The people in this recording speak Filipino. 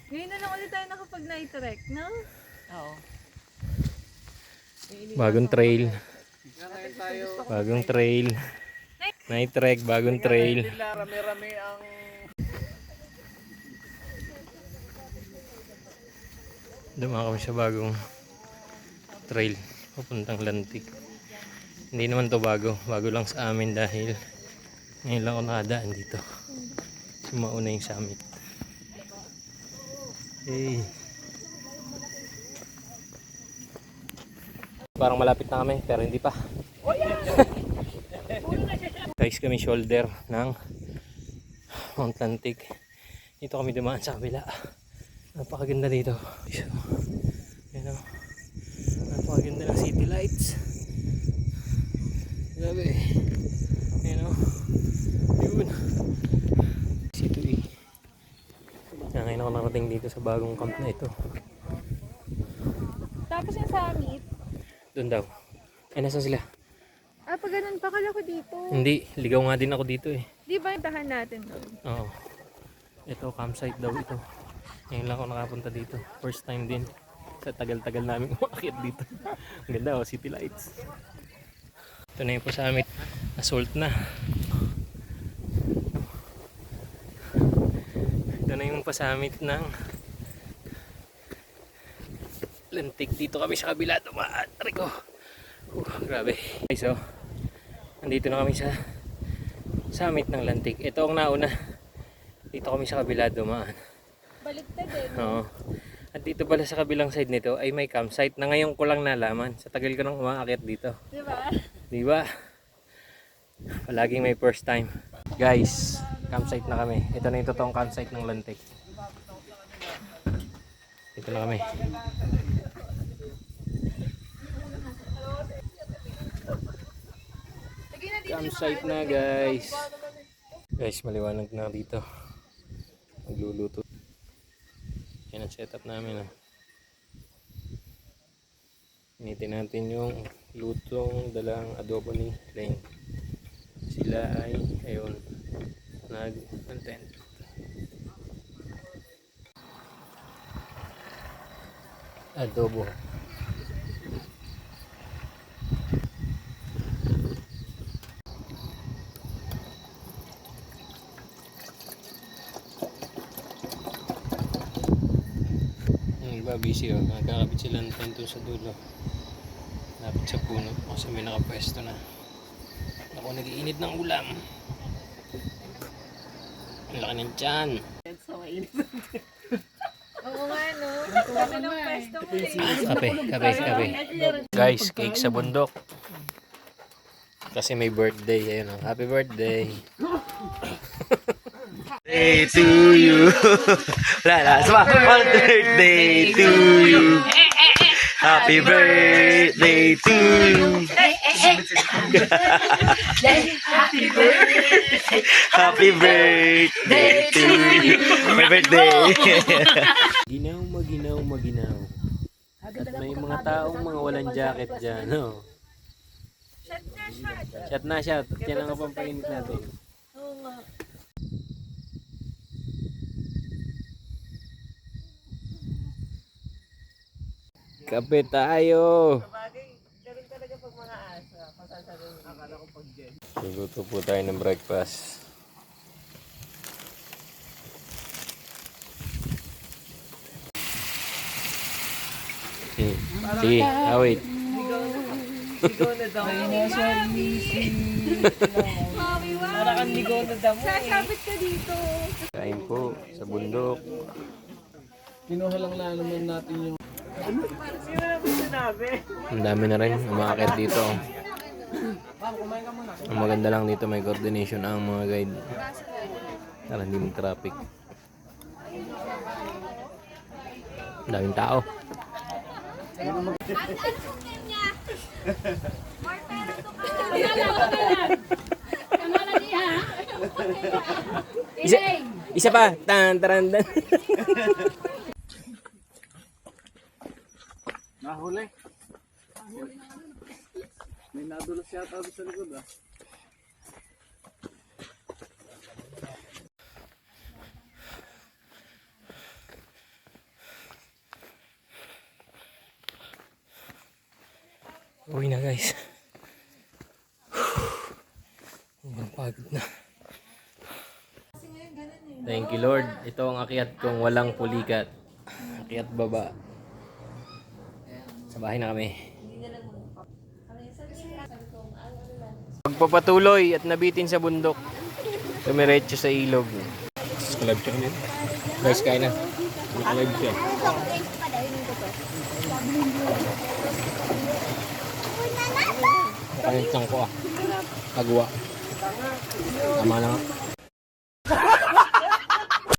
Ngayon na lang ulit tayo nakapag-night trek, no? Oo. Bagong trail. Bagong trail. Night trek, bagong trail. Rami-rami ang... Dumaan kami sa bagong trail papuntang Lantik. Hindi naman to bago. Bago lang sa amin dahil ngayon lang ako nakadaan dito. Sumauna yung summit. Hey. Parang malapit na kami pero hindi pa. Guys, kami shoulder ng Mount Lantik. Dito kami dumaan sa kabila. Napakaganda dito. Ayan o. Napakaganda ng city lights. Grabe. Ayan o. Yun. C2E. Ngayon ako narating dito sa bagong camp na ito. Tapos yung summit. Doon daw. Ay, nasan sila? Ah, pag ganun pa kala ko dito. Hindi. Ligaw nga din ako dito eh. Di ba yung tahan natin doon? Oo. Ito, campsite daw ito. Ngayon lang ako nakapunta dito. First time din. Sa tagal-tagal namin umakit dito. Ang ganda oh, city lights. Ito na yung summit. Assault na. Ito na yung summit ng Lantik. Dito kami sa kabila. Dumaan. Rico. Grabe. Okay, so, andito na kami sa summit ng Lantik. Ito ang nauna. Dito kami sa kabila dumaan. Baliktad din. Oo. At dito pala sa kabilang side nito ay may campsite na ngayon ko lang nalaman. Sa tagal ko nang umaakyat dito. Di ba? Di ba? Palaging may first time. Guys, campsite na kami. Ito na yung totoong campsite ng Lantik. Ito na kami. Campsite na guys. Guys, maliwanag na dito. Magluluto. Yan ang setup namin. Initin natin yung lutong dalang adobo ni Leng. Sila ay ayun nag-content. Adobo. Busy oh, nagkakabit sila ng tent sa dulo. Lapit sa puno kasi may nakapwesto na. Ako nag-iinit ng ulam. Ang laki ng tiyan. Oo nga no. Kami ng pwesto mo eh. Kape. Guys, cake sa bundok. Kasi may birthday. Ayun oh. Happy birthday. Birthday to you. Wala. Birthday to you. Happy birthday to you. Happy birthday to you. Happy birthday. Maginaw. At may mga taong mga walang jacket dyan. No? Shot na. Yan ang pampainit natin. Oo nga. Kape tayo. Ganun talaga pag mga asa. Pasasabi akala ko pag dyan. Luluto po tayo ng breakfast. Sige, wait. Ligaw na daw. Para kang ligaw na daw. Sasabit ka dito. Kain po sa bundok. Kinuha lang na naman natin yung... Sino na po sinabi? Ang dami na rin umaakit dito. Ang maganda lang dito may coordination ang mga guide. Para hindi mag-traffic. Ang daming tao. Isa pa. Taran. Nahuli. May nadulas yata sa likod ah. Uwi na guys. Ang pagod na. Thank you Lord. Ito ang akyat kong walang pulikat. Akyat baba. Sa bahay na kami. Pagpapatuloy at nabitin sa bundok. Tumiretso sa ilog. Live siya kanina. Guys, kain na. Live siya. Kain lang ko ah. Agwa. Tama na nga.